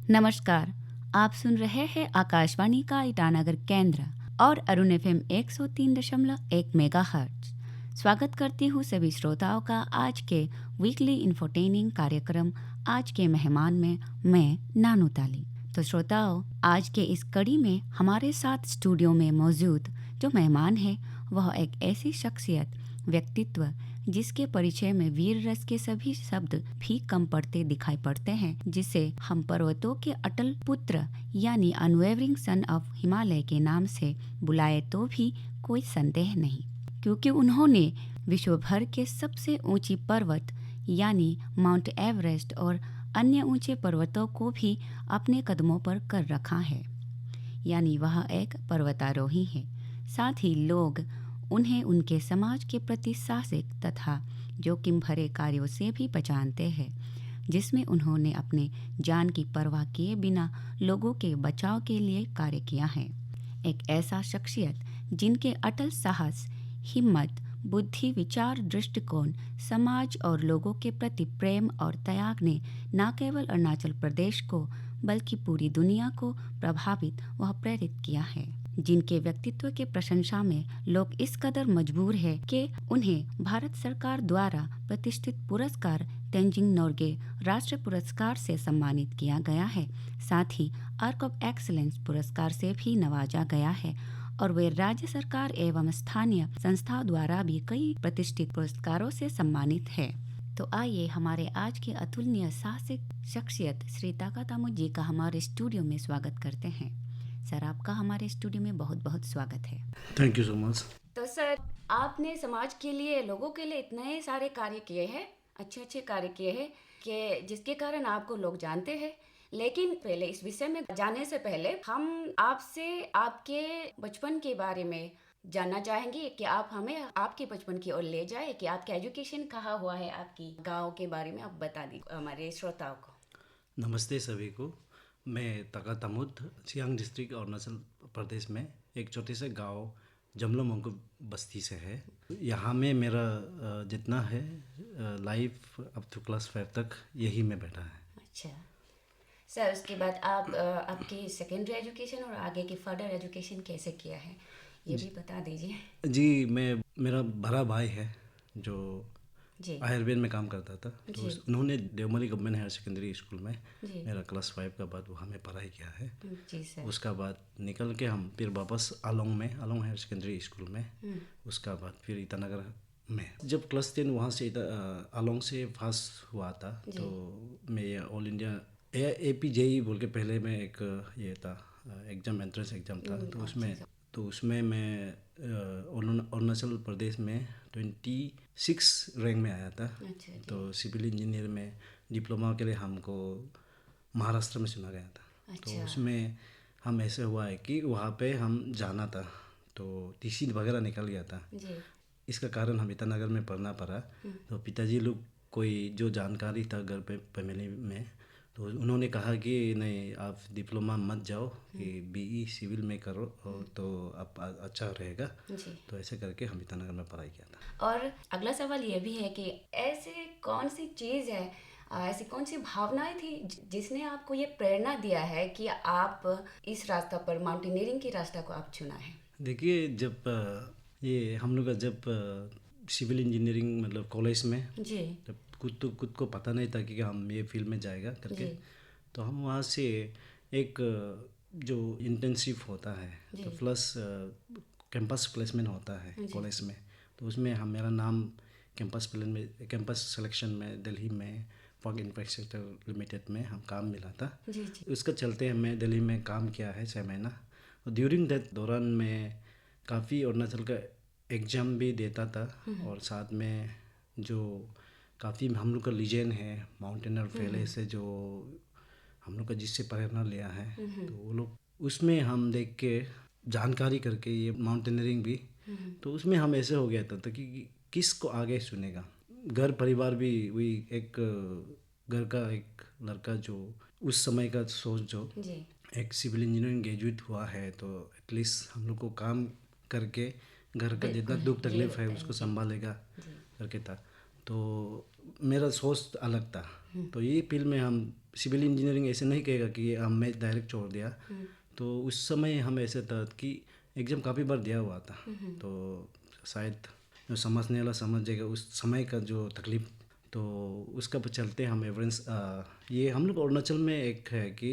नमस्कार। आप सुन रहे हैं आकाशवाणी का ईटानगर केंद्र और अरुण एफएम 103.1 मेगाहर्ट्ज। स्वागत करती हूँ सभी श्रोताओं का आज के वीकली इंफोटेनिंग कार्यक्रम आज के मेहमान में मैं नानू ताली। तो श्रोताओं, आज के इस कड़ी में हमारे साथ स्टूडियो में मौजूद जो मेहमान है वह एक ऐसी शख्सियत, व्यक्तित्व जिसके परिचय में वीर रस के सभी शब्द भी कम पड़ते दिखाई पड़ते हैं, जिसे हम पर्वतों के अटल पुत्र यानी अनवेवरिंग सन ऑफ हिमालय के नाम से बुलाए तो भी कोई संदेह नहीं, क्योंकि उन्होंने विश्व भर के सबसे ऊंची पर्वत यानी माउंट एवरेस्ट और अन्य ऊंचे पर्वतों को भी अपने कदमों पर कर रखा है, यानी वह एक पर्वतारोही है। साथ ही लोग उन्हें उनके समाज के प्रति साहसिक तथा जोखिम भरे कार्यों से भी पहचानते हैं, जिसमें उन्होंने अपने जान की परवाह किए बिना लोगों के बचाव के लिए कार्य किया है। एक ऐसा शख्सियत जिनके अटल साहस, हिम्मत, बुद्धि, विचार, दृष्टिकोण, समाज और लोगों के प्रति प्रेम और त्याग ने न केवल अरुणाचल प्रदेश को बल्कि पूरी दुनिया को प्रभावित व प्रेरित किया है, जिनके व्यक्तित्व के प्रशंसा में लोग इस कदर मजबूर हैं कि उन्हें भारत सरकार द्वारा प्रतिष्ठित पुरस्कार तेंजिंग नोर्गे राष्ट्रीय पुरस्कार से सम्मानित किया गया है। साथ ही आर्क ऑफ एक्सीलेंस पुरस्कार से भी नवाजा गया है और वे राज्य सरकार एवं स्थानीय संस्थाओं द्वारा भी कई प्रतिष्ठित पुरस्कारों से सम्मानित है। तो आइए हमारे आज के अतुलनीय साहसिक शख्सियत श्री ताका तामुत जी का हमारे स्टूडियो में स्वागत करते हैं। सर, आपका हमारे स्टूडियो में बहुत बहुत स्वागत है। Thank you so much. तो सर, आपने समाज के लिए, लोगों के लिए इतने सारे कार्य किए हैं, अच्छे कार्य किए हैं कि जिसके कारण आपको लोग जानते हैं। लेकिन पहले इस विषय में जाने से पहले हम आपसे आपके बचपन के बारे में जानना चाहेंगे कि आप हमें आपके बचपन की ओर ले जाए, कि आपका एजुकेशन कहाँ हुआ है, आपकी गांव के बारे में आप बता दीजिए हमारे श्रोताओं को। नमस्ते सभी को। मैं ताका तामुत सियांग डिस्ट्रिक्ट अरुणाचल प्रदेश में एक छोटे से गांव जमलोमंगु बस्ती से है। यहाँ में मेरा जितना है लाइफ अप टू क्लास 5 तक यही में बैठा है। अच्छा सर, उसके बाद आप आपकी सेकेंडरी एजुकेशन और आगे की फर्दर एजुकेशन कैसे किया है, ये भी बता दीजिए। जी, मेरा बड़ा भाई है जो जी आयुर्वेद में काम करता था, तो जी उन्होंने देवमली गवर्नमेंट हायर सेकेंडरी स्कूल में जी मेरा क्लास 5 का बाद वहाँ में पढ़ाई किया है। जी सर। उसका बाद निकल के हम फिर वापस आलोंग हायर सेकेंडरी स्कूल में, उसका बाद फिर ईटानगर में। जब क्लास 10 वहाँ से आलोंग से पास हुआ था, तो मैं ऑल इंडिया APJE बोल के पहले में एक ये था एग्ज़ाम, एंट्रेंस एग्ज़ाम था, तो उसमें मैं अरुणाचल प्रदेश में 26 रैंक में आया था। अच्छा तो सिविल इंजीनियर में डिप्लोमा के लिए हमको महाराष्ट्र में चुना गया था। तो उसमें हम ऐसे हुआ है कि वहाँ पे हम जाना था, तो TC वगैरह निकल गया था। जी इसका कारण हम ईटानगर में पढ़ना पड़ा। तो पिताजी लोग कोई जो जानकारी था घर पे फैमिली में, तो उन्होंने कहा कि नहीं, आप डिप्लोमा मत जाओ, कि BE सिविल में करो और तो आप अच्छा रहेगा। जी। तो ऐसे करके हम ईटानगर में पढ़ाई किया था। और अगला सवाल ये भी है कि ऐसे कौन सी चीज़ है, ऐसी कौन सी भावनाएं थी जिसने आपको ये प्रेरणा दिया है कि आप इस रास्ता पर, माउंटेनियरिंग के रास्ता को आप चुना है। देखिए, जब ये हम लोग का जब सिविल इंजीनियरिंग मतलब कॉलेज में, जी जब खुद को पता नहीं था कि हम ये फील्ड में जाएगा करके, तो हम वहाँ से एक जो इंटर्नशिप होता है, तो प्लस कैंपस प्लेसमेंट होता है कॉलेज में, तो उसमें हम मेरा नाम कैंपस सिलेक्शन में दिल्ली में फॉग इंफ्रास्ट्रक्चर लिमिटेड में हम काम मिला था। उसका चलते मैं दिल्ली में काम किया है 6 महीना। और ड्यूरिंग दैट दौरान मैं काफ़ी अरुणाचल का एग्ज़ाम भी देता था, और साथ में जो काफ़ी हम लोग का लीजेंड है माउंटेनर फेले से, जो हम लोग का जिससे प्रेरणा लिया है, तो वो लोग उसमें हम देख के जानकारी करके ये माउंटेनरिंग भी, तो उसमें हम ऐसे हो गया था कि किसको आगे सुनेगा। घर परिवार भी वही एक घर का एक लड़का जो उस समय का सोच, जो एक सिविल इंजीनियरिंग ग्रेजुएट हुआ है, तो एटलीस्ट हम लोग को काम करके घर का जितना दुख तकलीफ है उसको संभालेगा करके था। तो मेरा सोच अलग था। तो ये फील्ड में हम सिविल इंजीनियरिंग ऐसे नहीं कहेगा कि हम मैं डायरेक्ट छोड़ दिया। तो उस समय हम ऐसे था कि एग्ज़ाम काफ़ी बार दिया हुआ था। तो शायद जो समझने वाला समझ जाएगा उस समय का जो तकलीफ। तो उसका चलते हम एवरेंस ये हम लोग अरुणाचल में एक है कि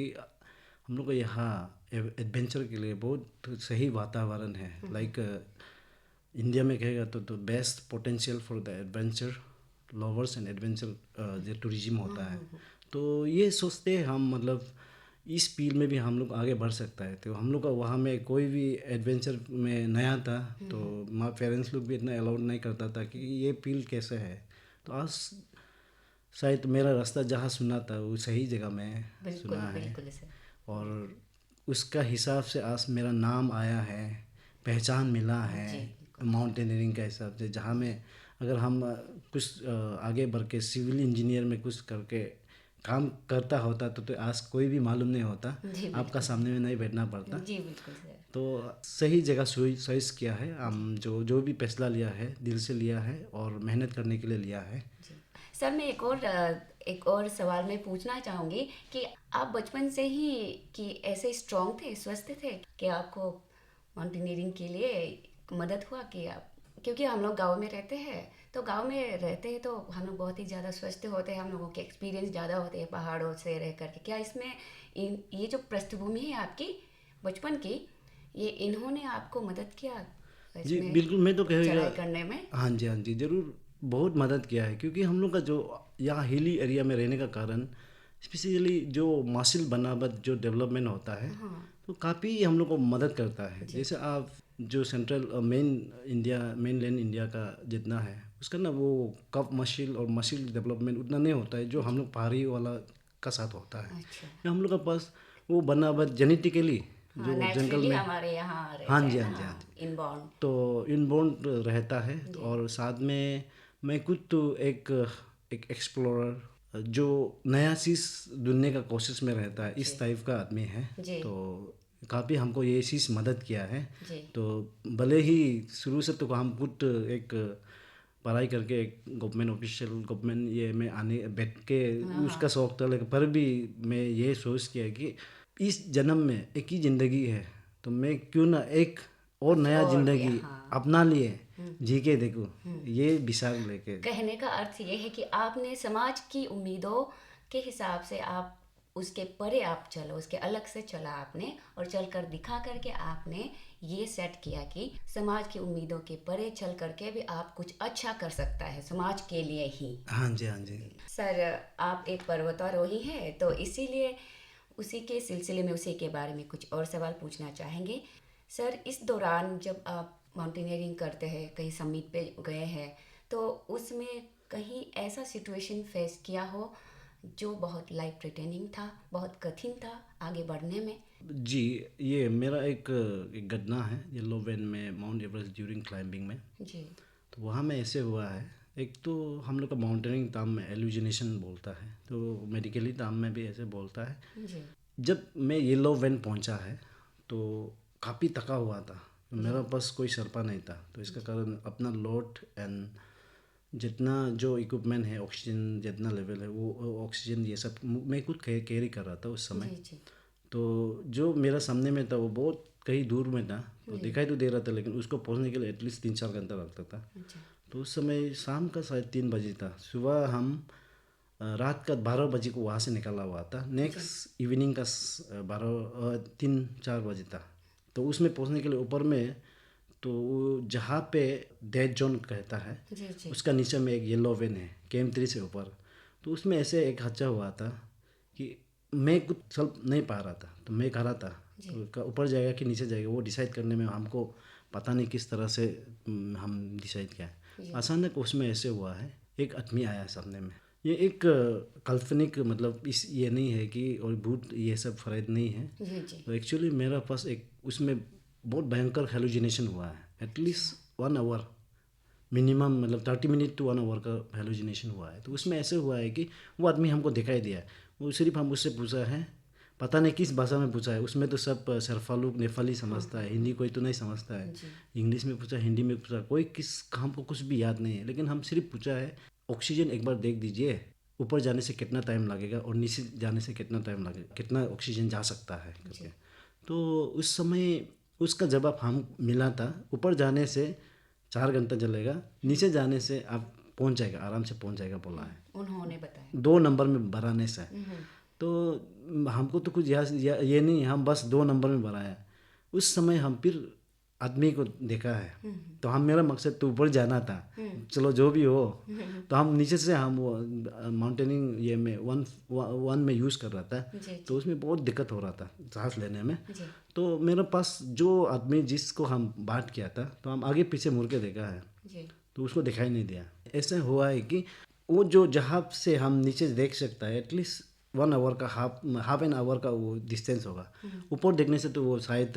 हम लोग को यहाँ एडवेंचर के लिए बहुत सही वातावरण है। लाइक इंडिया में कहेगा तो best potential for the adventure lovers and adventure जो टूरिज्म होता है। तो ये सोचते हैं हम मतलब इस फील्ड में भी हम लोग आगे बढ़ सकता है। तो हम लोग का वहाँ में कोई भी एडवेंचर में नया था तो माँ पेरेंट्स लोग भी इतना अलाउड नहीं करता था कि ये फील्ड कैसे है। तो आज शायद मेरा रास्ता जहाँ सुना था वो सही जगह में सुना है। बिल्कुल सर। और उसका हिसाब से आज मेरा नाम आया है, पहचान मिला है माउंटेनियरिंग के हिसाब से। जहाँ में अगर हम कुछ आगे बढ़ के सिविल इंजीनियर में कुछ करके काम करता होता तो आज कोई भी मालूम नहीं होता, आपका सामने में नहीं बैठना पड़ता। जी बिल्कुल सर। तो सही जगह चॉइस किया है। हम जो भी फैसला लिया है दिल से लिया है और मेहनत करने के लिए लिया है। सर मैं एक और सवाल मैं पूछना चाहूँगी कि आप बचपन से ही कि ऐसे स्ट्रांग थे, स्वस्थ थे कि आपको माउंटेनियरिंग के लिए मदद हुआ कि आप, क्योंकि हम लोग गांव में रहते हैं तो गांव में रहते हैं तो हम लोग बहुत ही ज़्यादा स्वस्थ होते हैं, हम लोगों के एक्सपीरियंस ज़्यादा होते हैं पहाड़ों से रह करके। क्या इसमें ये जो पृष्ठभूमि है आपकी बचपन की, ये इन्होंने आपको मदद किया जी इसमें बिल्कुल, मैं तो कहेगा चढ़ाई करने में? हाँ जी, हाँ जी, ज़रूर बहुत मदद किया है। क्योंकि हम लोग का जो यहाँ हिली एरिया में रहने का कारण स्पेशली जो मार्शल बनावट जो डेवलपमेंट होता है तो काफ़ी हम लोग को मदद करता है। जैसे आप जो सेंट्रल मेन लैंड इंडिया का जितना है उसका ना वो कप मशील और मशील डेवलपमेंट उतना नहीं होता है जो हम लोग पहाड़ी वाला का साथ होता है। अच्छा। हम लोग के पास वो बनावट जेनेटिकली जो जंगल नेचुरली में हमारे यहाँ हाँ रहते जी, हैं हाँ ना, जी, हाँ जी, इनबॉर्न। तो इनबॉर्न रहता है। और साथ में मैं खुद तो एक एक्सप्लोरर जो नया चीज़ ढूंढने का कोशिश में रहता है इस टाइप का आदमी है। तो काफ़ी हमको ये चीज़ मदद किया है। तो भले ही शुरू से तो हम खुद एक पढ़ाई करके एक गवर्नमेंट ऑफिशियल गवर्नमेंट ये में आने बैठ के उसका शौक था, लेकिन पर भी मैं ये सोच किया कि इस जन्म में एक ही ज़िंदगी है तो मैं क्यों ना एक और नया ज़िंदगी अपना लिए जी के देखूँ, ये विचार लेके। कहने का अर्थ ये है कि आपने समाज की उम्मीदों के हिसाब से आप उसके परे आप चलो, उसके अलग से चला आपने और चलकर दिखा करके आपने ये सेट किया कि समाज की उम्मीदों के परे चल करके भी आप कुछ अच्छा कर सकता है समाज के लिए ही। हाँ जी, हाँ जी। सर आप एक पर्वतारोही हैं तो इसीलिए उसी के सिलसिले में उसी के बारे में कुछ और सवाल पूछना चाहेंगे। सर इस दौरान जब आप माउंटेनियरिंग करते हैं, कहीं समिट पे गए हैं, तो उसमें कहीं ऐसा सिचुएशन फेस किया हो जो बहुत लाइफ थ्रेटनिंग था, बहुत कठिन था आगे बढ़ने में? जी, ये मेरा एक घटना है येलो वैन में माउंट एवरेस्ट ड्यूरिंग क्लाइंबिंग में। जी। तो वहाँ में ऐसे हुआ है, एक तो हम लोग का माउंटेनिंग टर्म में एल्यूजिनेशन बोलता है, तो मेडिकली टर्म में भी ऐसे बोलता है। जी। जब मैं येलो वैन पहुँचा है तो काफ़ी थका हुआ था, तो मेरा पास कोई सरपा नहीं था। तो इसका कारण अपना लोड एंड जितना जो इक्विपमेंट है ऑक्सीजन जितना लेवल है वो ऑक्सीजन ये सब मैं खुद कैरी कर रहा था उस समय। जी। तो जो मेरा सामने में था वो बहुत कहीं दूर में था, तो दिखाई तो दे रहा था लेकिन उसको पहुंचने के लिए एटलीस्ट 3-4 घंटा लगता था। तो उस समय शाम का शायद 3 बजे था। सुबह हम रात का 12 बजे को वहाँ से निकला हुआ था। नेक्स्ट इवनिंग का 3-4 बजे था। तो उसमें पहुंचने के लिए ऊपर में तो जहाँ पे डेड जोन कहता है उसका नीचे में एक येलो वैन है कैंप 3 से ऊपर। तो उसमें ऐसे एक हादसा हुआ था कि मैं कुछ चल नहीं पा रहा था, तो मैं खड़ा था। तो ऊपर जाएगा कि नीचे जाएगा वो डिसाइड करने में हमको पता नहीं किस तरह से हम डिसाइड किया है। अचानक उसमें ऐसे हुआ है, एक आदमी आया सामने में। ये एक काल्पनिक मतलब इस ये नहीं है कि और भूत ये सब फरेद नहीं है। तो एक्चुअली मेरा पास एक उसमें बहुत भयंकर हेलुजिनेशन हुआ है। एटलीस्ट 1 आवर मिनिमम, मतलब 30 मिनट टू 1 आवर का हेलुजिनेशन हुआ है। तो उसमें ऐसे हुआ है कि वो आदमी हमको दिखाई दिया, वो सिर्फ हम उससे पूछा है, पता नहीं किस भाषा में पूछा है। उसमें तो सब सरफालू नेपाली समझता है, हिंदी कोई तो नहीं समझता है। इंग्लिश में पूछा, हिंदी में पूछा, कोई किस हमको कुछ भी याद नहीं है, लेकिन हम सिर्फ पूछा है ऑक्सीजन एक बार देख दीजिए, ऊपर जाने से कितना टाइम लगेगा और नीचे जाने से कितना टाइम लगेगा, कितना ऑक्सीजन जा सकता है करके। तो उस समय उसका जवाब हम मिला था, ऊपर जाने से 4 घंटा चलेगा, नीचे जाने से आप पहुंच जाएगा, आराम से पहुंच जाएगा बोला है उन्होंने बताया। 2 नंबर में भराने से। तो हमको तो कुछ ये नहीं, हम बस 2 नंबर में भराया। उस समय हम फिर आदमी को देखा है, तो हम मेरा मकसद तो ऊपर जाना था, चलो जो भी हो। तो हम नीचे से हम वो माउंटेनिंग ये में वन में यूज़ कर रहा था, तो उसमें बहुत दिक्कत हो रहा था सांस लेने में। तो मेरे पास जो आदमी जिसको हम बात किया था, तो हम आगे पीछे मुड़ के देखा है, तो उसको दिखाई नहीं दिया। ऐसा हुआ है कि वो जो जहाँ से हम नीचे देख सकता है एटलीस्ट 1 आवर का हाफ एन आवर का वो डिस्टेंस होगा। ऊपर देखने से तो वो शायद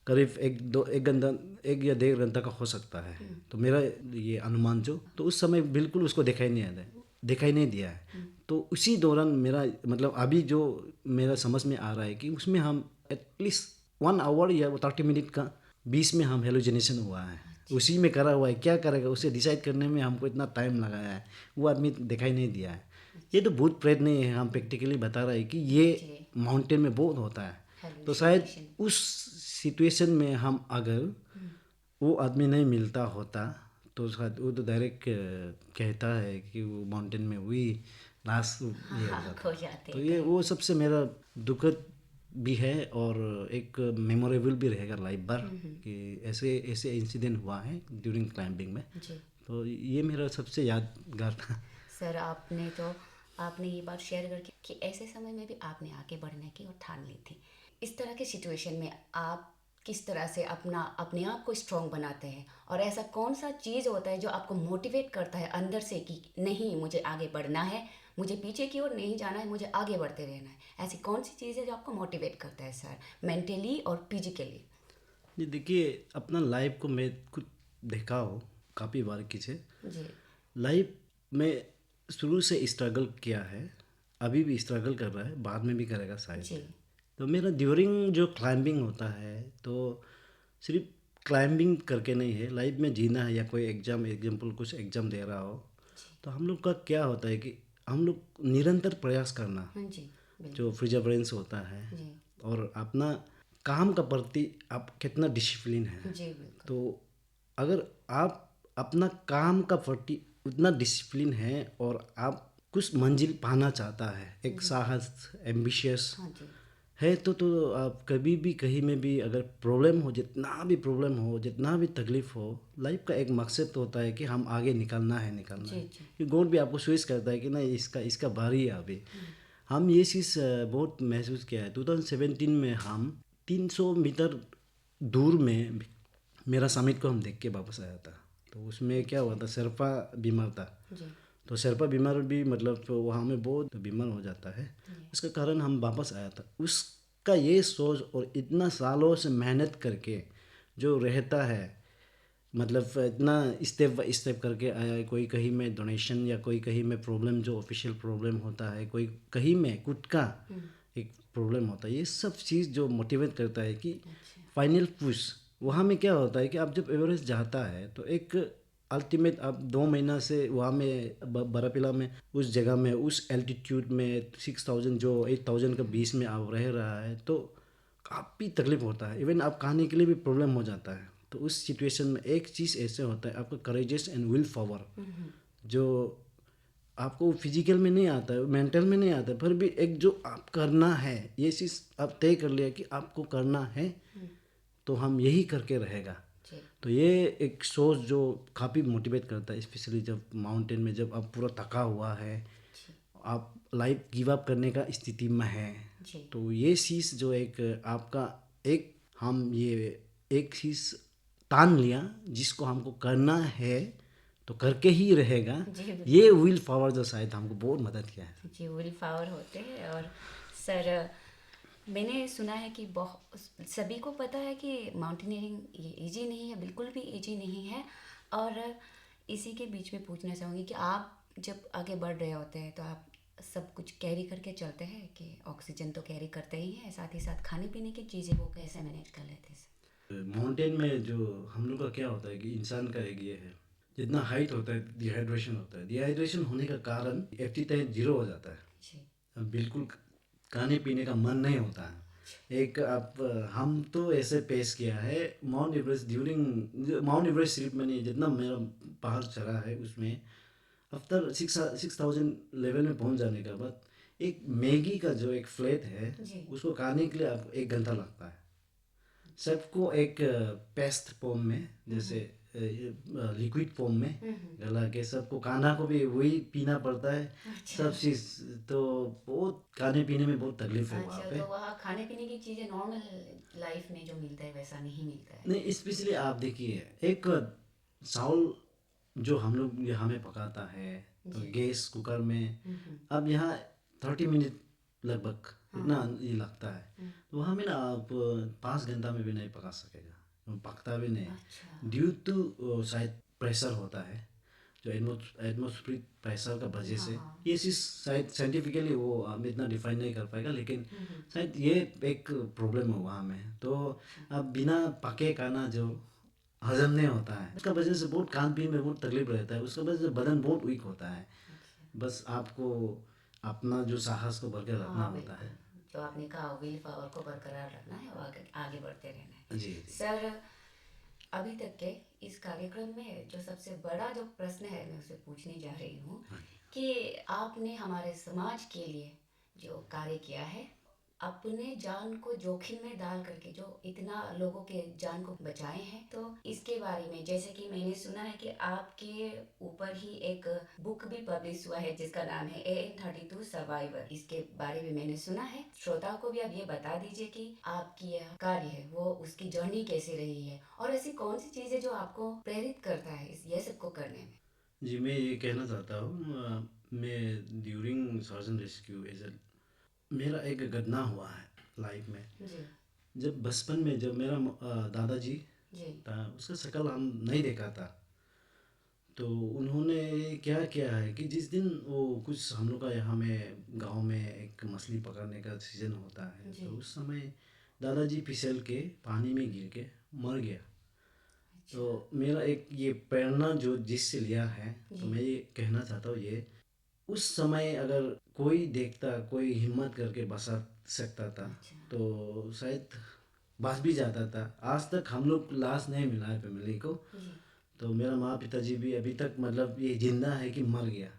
करीब 1 घंटा 1 या 1.5 घंटा का हो सकता है। तो मेरा ये अनुमान जो, तो उस समय बिल्कुल उसको दिखाई नहीं दिया है। तो उसी दौरान मेरा मतलब अभी जो मेरा समझ में आ रहा है कि उसमें हम एटलीस्ट 1 आवर या 30 मिनट का बीच में हम हेलोजिनेशन हुआ है, उसी में करा हुआ है। क्या करेगा उसे डिसाइड करने में हमको इतना टाइम लगाया है, वो आदमी दिखाई नहीं दिया है। ये तो भूत प्रेत नहीं है, हम प्रैक्टिकली बता रहे हैं कि ये माउंटेन में बहुत होता है। तो शायद उस सिचुएशन में हम अगर वो आदमी नहीं मिलता होता, तो शायद वो तो डायरेक्ट कहता है कि वो माउंटेन में हुई लास्ट ये हो खो जाता। जाते तो ये वो सबसे मेरा दुखद भी है और एक मेमोरेबल भी रहेगा लाइफ भर कि ऐसे ऐसे इंसिडेंट हुआ है ड्यूरिंग क्लाइंबिंग में। तो ये मेरा सबसे यादगार था। सर आपने ये बात शेयर करके कि ऐसे समय में भी आपने आगे बढ़ने की और ठान ली थी। इस तरह के सिचुएशन में आप किस तरह से अपने आप को स्ट्रॉन्ग बनाते हैं, और ऐसा कौन सा चीज़ होता है जो आपको मोटिवेट करता है अंदर से कि नहीं मुझे आगे बढ़ना है, मुझे पीछे की ओर नहीं जाना है, मुझे आगे बढ़ते रहना है। ऐसी कौन सी चीज़ है जो आपको मोटिवेट करता है सर, मेंटली और फिजिकली? जी देखिए, अपना लाइफ को मैं खुद देखा हो काफ़ी बार किसे जी लाइफ में शुरू से स्ट्रगल किया है, अभी भी स्ट्रगल कर रहा है, बाद में भी करेगा शायद। जी तो मेरा ड्यूरिंग जो क्लाइंबिंग होता है, तो सिर्फ क्लाइंबिंग करके नहीं है, लाइफ में जीना है या कोई एग्जाम्पल कुछ एग्ज़ाम दे रहा हो, तो हम लोग का क्या होता है कि हम लोग निरंतर प्रयास करना, हाँ जी जो प्रिजर्वेंस होता है, जी और अपना काम का प्रति आप कितना डिसिप्लिन है। जी बिल्कुल। तो अगर आप अपना काम का प्रति उतना डिसिप्लिन है और आप कुछ मंजिल पाना चाहता है, एक साहस एम्बिशियस हाँ जी है, तो आप कभी भी कहीं में भी अगर प्रॉब्लम हो, जितना भी प्रॉब्लम हो, जितना भी तकलीफ हो, लाइफ का एक मकसद तो होता है कि हम आगे निकलना है जी जी कि गॉड भी आपको स्विच करता है कि नहीं इसका बारी है अभी। हम ये चीज़ बहुत महसूस किया है। 2017 में हम 300 मीटर दूर में मेरा समिट को हम देख के वापस आया था। तो उसमें क्या हुआ था, शेरपा बीमार था। जी तो शेरपा बीमार भी मतलब तो वहाँ में बहुत बीमार हो जाता है, इसका कारण हम वापस आया था। उसका ये सोच और इतना सालों से मेहनत करके जो रहता है, मतलब इतना स्टेप बाय स्टेप करके आया है। कोई कहीं में डोनेशन या कोई कहीं में प्रॉब्लम जो ऑफिशियल प्रॉब्लम होता है, कोई कहीं में खुद का एक प्रॉब्लम होता है। ये सब चीज़ जो मोटिवेट करता है कि फाइनल पुश वहाँ में क्या होता है कि आप जब एवरेस्ट जाता है तो एक अल्टीमेट आप 2 महीना से वहाँ में बरापिला में उस जगह में उस एल्टीट्यूड में 6000 जो 8000 के बीच में आप रह रहा है, तो काफ़ी तकलीफ होता है। इवन आप खाने के लिए भी प्रॉब्लम हो जाता है। तो उस सिचुएशन में एक चीज़ ऐसे होता है, आपका करेजेस एंड विल पावर, जो आपको फिजिकल में नहीं आता है, मेंटल में नहीं आता है, फिर भी एक जो आप करना है, ये चीज़ आप तय कर लिया कि आपको करना है, तो हम यही करके रहेगा। जी तो ये एक सोच जो काफ़ी मोटिवेट करता है, स्पेशली जब माउंटेन में जब आप पूरा थका हुआ है, आप लाइफ गिव अप करने का स्थिति में है, जी तो ये चीज़ जो एक आपका एक हम ये एक चीज़ तान लिया जिसको हमको करना है तो करके ही रहेगा। जी बिल्कुल। ये विल पावर जो शायद हमको बहुत मदद किया है। जी विल पावर होते हैं। और सर मैंने सुना है कि बहुत सभी को पता है कि माउंटेनियरिंग ये इजी नहीं है, बिल्कुल भी इजी नहीं है। और इसी के बीच में पूछना चाहूँगी कि आप जब आगे बढ़ रहे होते हैं तो आप सब कुछ कैरी करके चलते हैं कि ऑक्सीजन तो कैरी करते ही हैं, साथ ही साथ खाने पीने की चीज़ें वो कैसे मैनेज कर लेते हैं? माउंटेन में जो हम लोग का क्या होता है कि इंसान का एक ये है, जितना हाइट होता है डिहाइड्रेशन होता है, डिहाइड्रेशन होने का कारण एप्टीटाइट जीरो हो जाता है। जी। अब बिल्कुल खाने पीने का मन नहीं होता है। एक आप हम तो ऐसे पेश किया है mount Everest during mount Everest सिर्फ मैंने जितना मेरा पहाड़ चढ़ा है उसमें आफ्टर 6,000 लेवल में पहुंच जाने के बाद एक मैगी का जो एक फ्लेट है जी। उसको खाने के लिए आपको 1 घंटा लगता है। सबको एक पेस्ट फॉर्म में जैसे लिक्विड फॉर्म में गला के सबको खाना को भी वही पीना पड़ता है। अच्छा। सब चीज़ तो बहुत खाने पीने में बहुत तकलीफ है वहाँ अच्छा, पे। तो वहाँ खाने पीने की चीज़ें नॉर्मल लाइफ में जो मिलता है वैसा नहीं मिलता है। नहीं स्पेशली आप देखिए एक चावल जो हम लोग यहाँ में पकाता है तो जी। गैस कुकर में हम्म। अब यहाँ 30 मिनट लगभग हाँ। इतना ये लगता है। तो वहाँ में ना आप 5 घंटा में भी नहीं पका सकेगा, वो पकता भी नहीं। अच्छा। ड्यू टू शायद प्रेशर होता है जो एटमोस्फेरिक प्रेशर का वजह से। हाँ। ये चीज़ शायद साइंटिफिकली वो हम इतना डिफाइन नहीं कर पाएगा, लेकिन शायद ये एक प्रॉब्लम है वहाँ में। तो अब बिना पके खाना जो हजम नहीं होता है उसका वजह से बहुत खान पीन में बहुत तकलीफ रहता है, उसका वजह से बदन बहुत वीक होता है। बस आपको अपना जो साहस को बरकरार रखना हाँ होता है। बिल्कुल, जो आपने कहा विल पावर को बरकरार रखना है और आगे आगे बढ़ते रहना है। जी जी सर, अभी तक के इस कार्यक्रम में जो सबसे बड़ा जो प्रश्न है मैं उसे पूछने जा रही हूँ कि आपने हमारे समाज के लिए जो कार्य किया है, अपने जान को जोखिम में डाल करके जो इतना लोगों के जान को बचाए हैं, तो इसके बारे में जैसे कि मैंने सुना है कि आपके ऊपर ही एक बुक भी पब्लिश हुआ है जिसका नाम है AN32 सर्वाइवर। इसके बारे में मैंने सुना है, श्रोताओं को भी आप ये बता दीजिए कि आपकी यह कार्य है वो उसकी जर्नी कैसे रही है और ऐसी कौन सी चीज़ है जो आपको प्रेरित करता है इस ये सबको करने में। जी मैं ये कहना चाहता हूँ मैं during search and rescue as मेरा एक घटना हुआ है लाइफ में। जी। जब बचपन में जब मेरा दादाजी जी। था उसका शक्ल हम नहीं देखा था, तो उन्होंने क्या किया है कि जिस दिन वो कुछ हम लोग का यहाँ में गांव में एक मछली पकड़ने का सीजन होता है जी। तो उस समय दादाजी फिसल के पानी में गिर के मर गया। तो मेरा एक ये प्रेरणा जो जिससे लिया है तो मैं ये कहना चाहता हूँ ये उस समय अगर कोई देखता कोई हिम्मत करके बचा सकता था तो शायद बच भी जाता था। आज तक हम लोग लाश नहीं मिला है फैमिली को। तो मेरा माँ पिताजी भी अभी तक मतलब ये जिंदा है कि मर गया।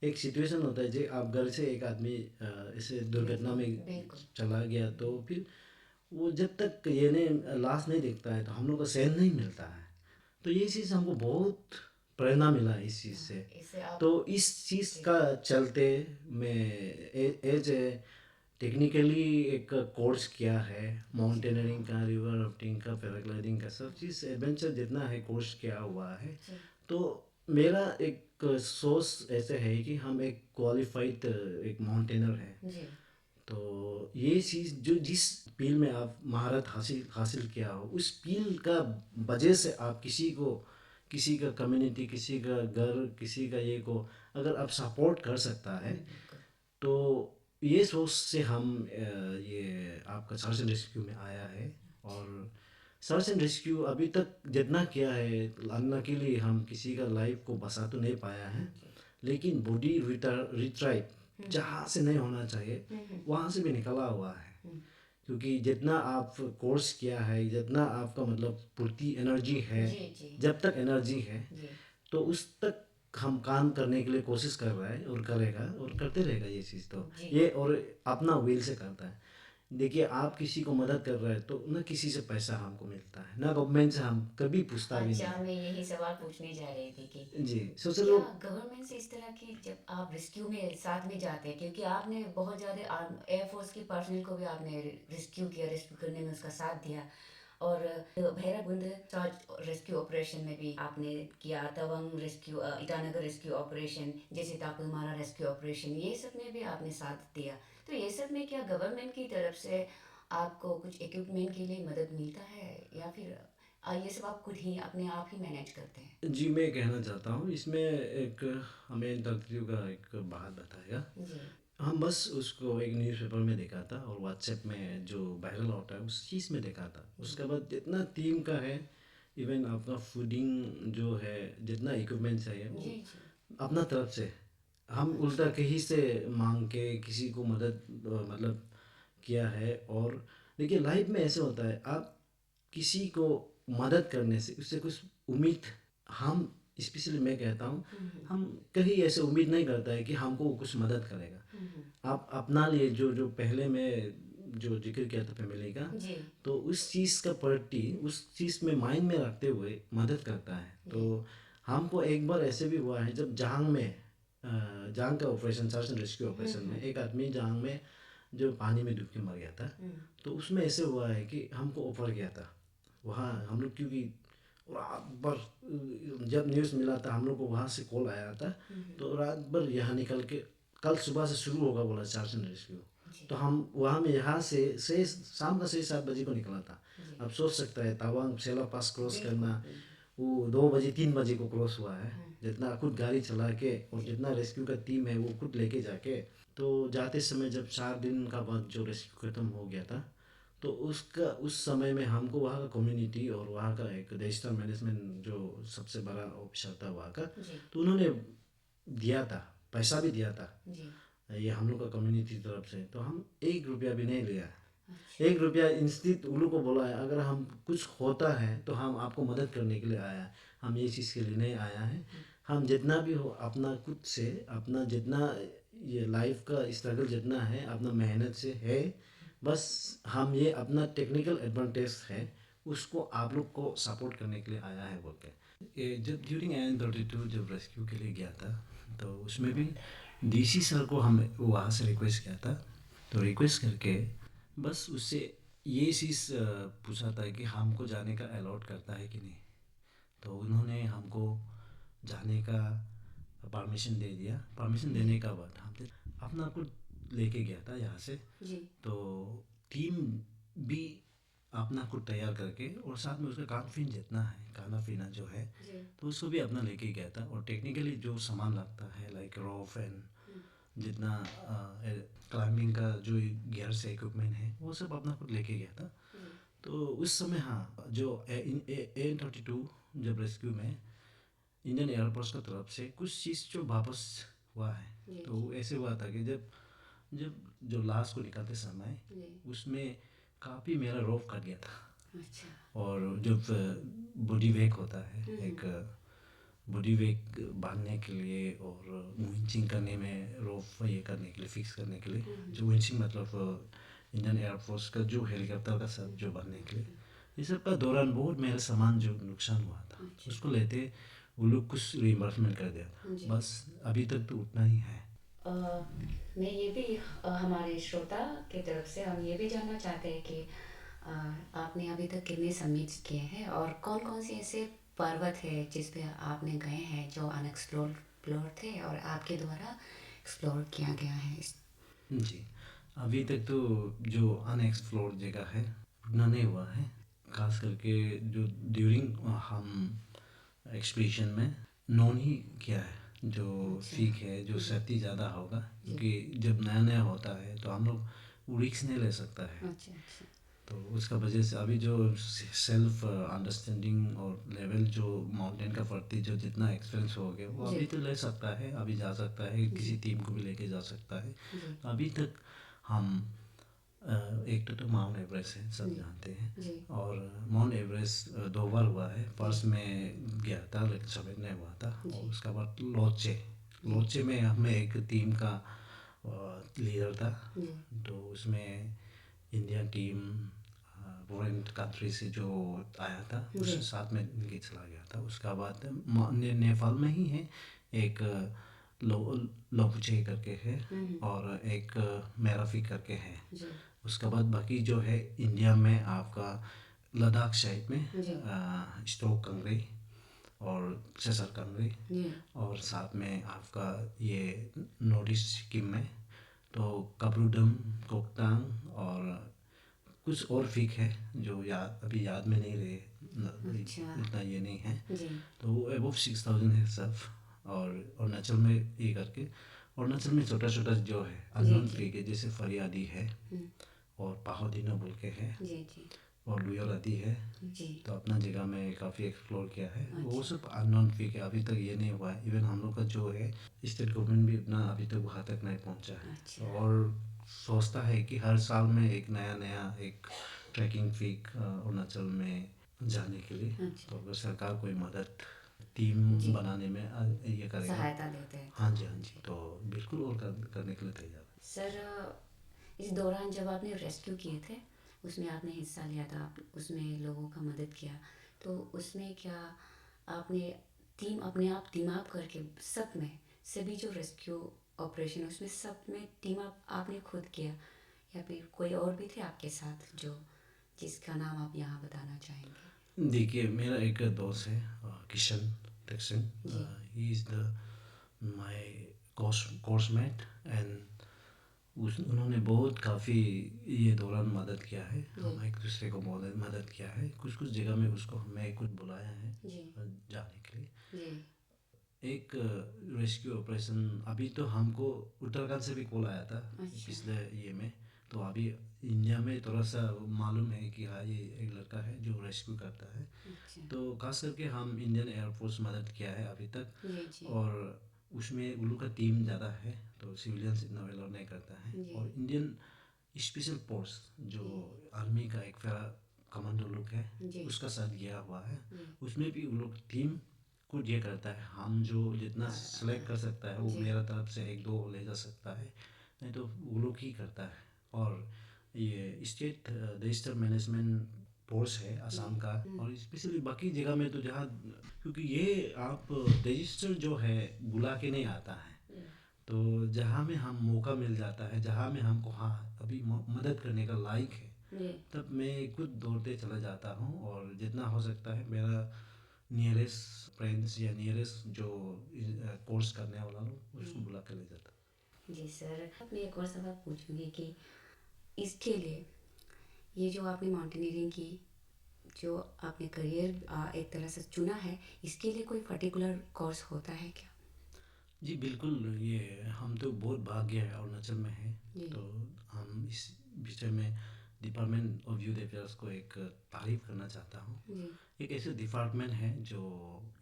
एक सिचुएशन होता है जो आप घर से एक आदमी ऐसे दुर्घटना में चला गया तो फिर वो जब तक ये नहीं लाश नहीं देखता है तो हम लोग को सहन नहीं मिलता है। तो ये चीज़ हमको बहुत प्रेरणा मिला इस चीज़ से। तो इस चीज़ का चलते मैं एज ए टेक्निकली एक कोर्स किया है माउंटेनियरिंग का, रिवर राफ्टिंग का, पैराग्लाइडिंग का, सब चीज़ एडवेंचर जितना है कोर्स किया हुआ है। तो मेरा एक सोच ऐसे है कि हम एक क्वालिफाइड एक माउंटेनर है। तो ये चीज़ जो जिस फील्ड में आप महारत हासिल हासिल किया हो उस फील्ड का वजह से आप किसी का कम्युनिटी, किसी का घर, किसी का ये को अगर आप सपोर्ट कर सकता है तो ये सोच से हम ये आपका सर्च एंड रेस्क्यू में आया है। और सर्च एंड रेस्क्यू अभी तक जितना किया है अल्लाह के लिए हम किसी का लाइफ को बचा तो नहीं पाया है, लेकिन बॉडी रिट्राइव जहाँ से नहीं होना चाहिए वहाँ से भी निकला हुआ है। क्योंकि जितना आप कोर्स किया है जितना आपका मतलब पूर्ति एनर्जी है, जब तक एनर्जी है तो उस तक हम काम करने के लिए कोशिश कर रहा है और करेगा और करते रहेगा ये चीज़। तो ये और अपना विल से करता है। देखिए आप किसी को मदद कर रहे हैं तो ना किसी से पैसा हमको मिलता है ना गवर्नमेंट से, हम कभी पूछता भी नहीं। अच्छा, मैं यही सवाल पूछने जा रही थी कि जी सोशल क्या गवर्नमेंट से इस तरह की जब आप रेस्क्यू में साथ में जाते हैं, क्योंकि आपने बहुत ज़्यादा एयरफोर्स की पर्सनल को भी आपने रेस्क्यू किया, रेस्क्यू करने में उसका साथ दिया और भैरवकुंड सर्च रेस्क्यू ऑपरेशन में भी आपने किया, Tawang rescue, Itanagar rescue operation, जैसे ताकुलमारा रेस्क्यू ऑपरेशन, ये सब में भी आपने साथ दिया। तो ये सब में क्या गवर्नमेंट की तरफ से आपको कुछ इक्विपमेंट के लिए मदद मिलता है या फिर ये सब आप खुद ही अपने आप ही मैनेज करते हैं? जी मैं कहना चाहता हूँ इसमें एक हमें डॉक्टरियों का एक बात बताएगा। हम बस उसको एक न्यूज़पेपर में देखा था और व्हाट्सएप में जो वायरल होता है उस चीज़ में देखा था। उसके बाद जितना टीम का है इवन आपका फूडिंग जो है, जितना इक्विपमेंट चाहिए वो अपना तरफ से हम उल्टा कहीं से मांग के किसी को मदद मतलब किया है। और देखिए लाइफ में ऐसे होता है, आप किसी को मदद करने से उससे कुछ उम्मीद, हम स्पेशली मैं कहता हूँ, हम कहीं ऐसे उम्मीद नहीं करता है कि हमको वो कुछ मदद करेगा। आप अपना लिए जो जो पहले मैं जो जिक्र किया था फैमिली का, तो उस चीज़ का प्रति उस चीज़ में माइंड में रखते हुए मदद करता है। तो हमको एक बार ऐसे भी हुआ है जब जांग में जांग का operation, search and rescue operation में एक आदमी जांग में जो पानी में डूब के मर गया था। तो उसमें ऐसे हुआ है कि हमको ऑफर किया था वहाँ, हम लोग क्योंकि रात भर जब न्यूज़ मिला था हम लोग को वहाँ से कॉल आया था, तो रात भर यहाँ निकल के कल सुबह से शुरू होगा बोला सर्च एंड रेस्क्यू। तो हम वहाँ में यहाँ से शाम का 6-7 बजे को निकला था। अब सोच सकता है तवांग सेला पास क्रॉस करना, वो 2 बजे 3 बजे को क्रॉस हुआ है। जितना खुद गाड़ी चला के और जितना रेस्क्यू का टीम है वो खुद लेके जाके, तो जाते समय जब 4 दिन का बाद जो रेस्क्यू खत्म हो गया था, तो उसका उस समय में हमको वहाँ का कम्युनिटी और वहाँ का एक डिजास्टर मैनेजमेंट जो सबसे बड़ा ऑफिसर था वहाँ का, तो उन्होंने दिया था, पैसा भी दिया था ये हम लोग का कम्युनिटी तरफ से। तो हम 1 रुपया भी नहीं लिया। 1 रुपया इंस्टिट उन लोग को बोला है अगर हम कुछ होता है तो हम आपको मदद करने के लिए आया है, हम ये चीज़ के लिए नहीं आया है। हम जितना भी हो अपना खुद से, अपना जितना ये लाइफ का स्ट्रगल जितना है अपना मेहनत से है, बस हम ये अपना टेक्निकल एडवांटेज है उसको आप लोग को सपोर्ट करने के लिए आया है बोल के। ये जब ड्यूरिंग AN32 जब रेस्क्यू के लिए गया था, तो उसमें भी DC सर को हम वहाँ से रिक्वेस्ट किया था। तो रिक्वेस्ट करके बस उससे ये चीज़ पूछा था कि हमको जाने का अलाउड करता है कि नहीं। तो उन्होंने हमको जाने का परमिशन दे दिया। परमिशन देने का बाद हमने अपना कुछ लेके गया था यहाँ से। तो टीम भी अपना कुछ तैयार करके और साथ में उसका खान पीन जितना है, खाना पीना जो है, तो उसको भी अपना लेके गया था। और टेक्निकली जो सामान लगता है लाइक रोप एंड जितना क्लाइंबिंग का जो गियर से इक्विपमेंट है वो सब अपना कुछ लेके गया था। तो उस समय हाँ, जो AN32 जब रेस्क्यू में इंडियन एयरफोर्स की तरफ से कुछ चीज़ जो वापस हुआ है, तो ऐसे हुआ था कि जब जब जो लाश को निकालते समय उसमें काफ़ी मेरा रोप कट गया था। और जब बॉडी वेक होता है, एक बॉडी वेक बांधने के लिए और विंचिंग करने में, रोप ये करने के लिए, फिक्स करने के लिए, जो विंचिंग मतलब इंडियन एयरफोर्स का जो हेलीकॉप्टर का सब जो बांधने के लिए, ये सब का दौरान बहुत मेरा सामान जो नुकसान हुआ था, उसको लेते वो लोग कुछ रिइंबर्समेंट कर दिया था। बस अभी तक तो उतना ही है। मैं ये भी हमारे श्रोता की तरफ से हम ये भी जानना चाहते हैं कि आपने अभी तक कितने सबमिट किए हैं और कौन कौन से ऐसे पर्वत है जिस पे आपने गए हैं जो अनएक्सप्लोर थे और आपके द्वारा एक्सप्लोर किया गया है। जी, अभी तक तो जो अनएक्सप्लोर जगह है उतना नहीं हुआ है। खास करके जो ड्यूरिंग हम एक्सपीडिशन में नॉन ही किया है, जो सीख है, जो सेफ्टी ज़्यादा होगा, क्योंकि जब नया नया होता है तो हम लोग रिस्क नहीं ले सकता है। तो उसका वजह से अभी जो सेल्फ अंडरस्टैंडिंग और लेवल जो माउंटेन का प्रति जो जितना एक्सपीरियंस हो गया वो अभी तो ले सकता है, अभी जा सकता है, किसी टीम को भी लेके जा सकता है। अभी तक हम एक तो माउंट एवरेस्ट है, सब जानते हैं। और माउंट एवरेस्ट 2 बार हुआ है। फर्स्ट में गया था लेकिन सबमिट नहीं हुआ था। और उसके बाद लोचे में हमें एक टीम का लीडर था। तो उसमें इंडिया टीम फॉरेन कंट्री से जो आया था उसके साथ में इनके चला गया था। उसका बाद नेपाल में ही है एक लोपुचे करके है और एक मेराफी करके है। उसके बाद बाकी जो है इंडिया में आपका लद्दाख साइड में स्टोक कंगरी और सेसर कंगरी, और साथ में आपका ये नॉर्थ ईस्ट सिक्किम में तो कपरूडम, कोकतांग और कुछ और फीक है जो अभी याद में नहीं रहे, इतना ये नहीं है। तो वो अबव 6000 है सब। और अरुणाचल में ये करके, अरुणाचल में छोटा छोटा जो है अननोन फीक है, जैसे फरियादी है और पहाड़ीना बोल के है। और लुयोरादी है। जी। तो अपना जगह में काफ़ी एक्सप्लोर किया है। वो अच्छा। सब अननोन फीक है, अभी तक ये नहीं हुआ है। इवन हम लोग का जो है स्टेट गवर्नमेंट भी उतना अभी तक वहाँ तक नहीं पहुँचा है। अच्छा। और सोचता है कि हर साल में एक नया नया एक ट्रैकिंग फीक अरुणाचल में जाने के लिए। अच्छा। तो अगर सरकार कोई मदद टीम जी। बनाने में ये करेगा, सहायता देते हैं। हाँ जी हाँ जी, तो बिल्कुल और करने के लिए तैयार है। सर, इस दौरान जब आपने रेस्क्यू किए थे, उसमें आपने हिस्सा लिया था, उसमें लोगों का मदद किया, तो उसमें क्या आपने टीम अपने आप टीम अप करके सब में सभी जो रेस्क्यू ऑपरेशन है उसमें सब में टीम अप आपने खुद किया, या फिर कोई और भी थे आपके साथ जो जिसका नाम आप यहाँ बताना चाहेंगे? देखिए, मेरा एक दोस्त है किशन टेक्सन। जी। He is the my coursemate and उन्होंने बहुत काफ़ी ये दौरान मदद किया है। हम एक दूसरे को मदद किया है। कुछ कुछ जगह में उसको मैं खुद बुलाया है जी। जाने के लिए। जी। एक रेस्क्यू ऑपरेशन अभी तो हमको उत्तराखंड से भी कॉल आया था अच्छा। पिछले ये में। तो अभी इंडिया में थोड़ा सा मालूम है कि हाँ ये एक लड़का है जो रेस्क्यू करता है। अच्छा। तो खास करके हम इंडियन एयरफोर्स मदद किया है अभी तक। जी। जी। और उसमें उन लोग का टीम ज़्यादा है, तो सिविलियंस इतना वेल नहीं करता है। जी। और इंडियन स्पेशल फोर्स जो आर्मी का एक फेरा कमांडो लोग है, जी। उसका साथ गया हुआ है। जी। उसमें भी उन लोग टीम खुद ये करता है। हम जो जितना सेलेक्ट कर सकता है वो जी। मेरा तरफ से एक दो ले जा सकता है, नहीं तो वो लोग ही करता है। और ये स्टेट डिजास्टर मैनेजमेंट फोर्स है असम का, और स्पेशली बाकी जगह में तो जहाँ, क्योंकि ये आप डिजास्टर जो है बुला के नहीं आता है। तो जहाँ में हम मौका मिल जाता है, जहाँ में हमको हाँ अभी मदद करने का लायक है, जी। तब मैं खुद दौड़ते चला जाता हूँ। और जितना हो सकता है मेरा नियरेस्ट फ्रेंड्स या नियरेस्ट जो कोर्स करने वाला लोग उसको बुला कर ले जाता। जी सर, मैं एक और सवाल पूछूंगी कि इसके लिए ये जो आपने माउंटेनियरिंग की, जो आपने करियर एक तरह से चुना है, इसके लिए कोई पर्टिकुलर कोर्स होता है क्या? जी बिल्कुल, ये हम तो बहुत भाग्य है अरुणाचल में है। जी। तो हम इस विषय में डिपार्टमेंट ऑफ यूथ अफेयर्स को एक तारीफ करना चाहता हूँ। जी। एक ऐसे डिपार्टमेंट है जो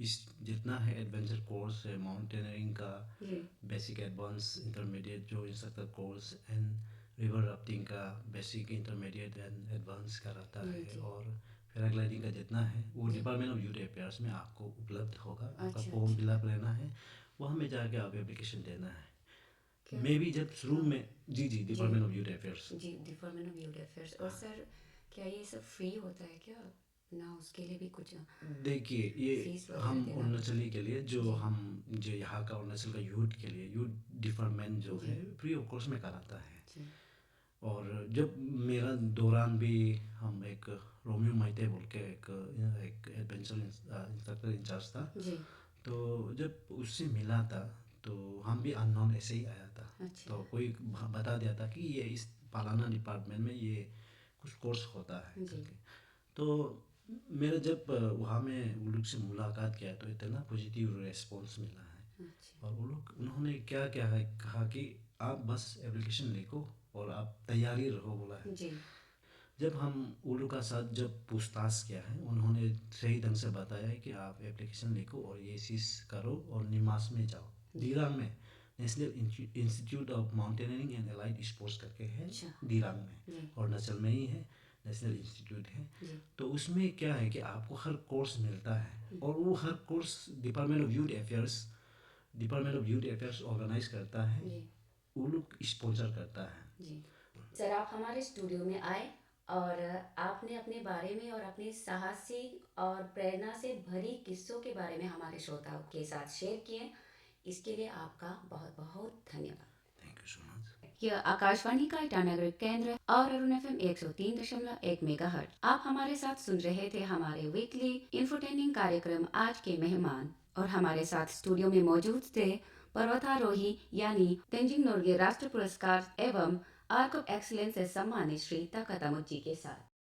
इस जितना है एडवेंचर कोर्स है, माउंटेनियरिंग का जी। बेसिक एडवांस इंटरमीडिएट जो instructor course and river rafting का बेसिक इंटरमीडिएट एंड एडवांस कराता है। जी। और पैराग्लाइडिंग का जितना है वो जी। डिपार्टमेंट ऑफ यूथ अफेयर्स में आपको उपलब्ध होगा। आपका अच्छा। फॉर्म फिलअप रहना है, वहाँ में जाके आप एप्लीकेशन देना है। क्या? मैं भी जब शुरू हाँ। में जी डिपार्टमेंट ऑफ यूथ अफेयर्स। जी, डिपार्टमेंट ऑफ यूथ अफेयर्स। और सर, क्या ये सब फ्री होता है क्या ना? उसके लिए भी कुछ देखिए, ये फीस वगैरह हम देना अरुणाचली के लिए जो जी। हम जो यहाँ का अरुणाचल का यूथ के लिए यूथ डिपार्टमेंट जो जी। है फ्री ऑफ कोर्स में कराता है। जी। और जब मेरा दौरान भी हम एक रोमियो माइते बोल के एक एडवेंचर इंस्ट्रक्टर इंचार्ज था। जी। तो जब उससे मिला था तो हम भी अननोन ऐसे ही आया था। अच्छा। तो कोई बता दिया था कि ये इस पालाना डिपार्टमेंट में ये कुछ कोर्स होता है जी। करके। तो मेरा जब वहाँ में वो लोग से मुलाकात किया तो इतना पॉजिटिव रिस्पॉन्स मिला है। अच्छा। और वो लोग उन्होंने क्या क्या है कहा कि आप बस एप्लीकेशन लिखो और आप तैयारी रहो बोला है। जी। जब हम वो लोग का साथ जब पूछताछ किया है, उन्होंने सही ढंग से बताया है कि आप एप्लीकेशन लिखो और ये चीज़ करो और निमास में जाओ। दिरांग में national institute of mountaineering and allied sports करके है। अच्छा। दिरांग में जी। अरुणाचल में ही है, नेशनल इंस्टीट्यूट है। जी। तो उसमें क्या है कि आपको हर कोर्स मिलता है, और वो हर course department of youth affairs organise करता है। जी। वो लोग स्पॉन्सर करता है। जी। सर, आप हमारे स्टूडियो में आए और आपने अपने बारे में और अपने साहसी और प्रेरणा से भरी किस्सों के बारे में हमारे श्रोताओं के साथ शेयर किए। इसके लिए आपका बहुत बहुत धन्यवाद। Thank you so much. यह आकाशवाणी का ईटानगर केंद्र और अरुण FM 103.1 मेगाहर्ट्ज। आप हमारे साथ सुन रहे थे हमारे वीकली इंफोटेनिंग कार्यक्रम आज के मेहमान। और हमारे साथ स्टूडियो में मौजूद थे पर्वतारोही यानी तेंजिंग नोर्गे राष्ट्र पुरस्कार एवं आर्क ऑफ एक्सीलेंस से सम्मानित श्री ताकातामुची के साथ।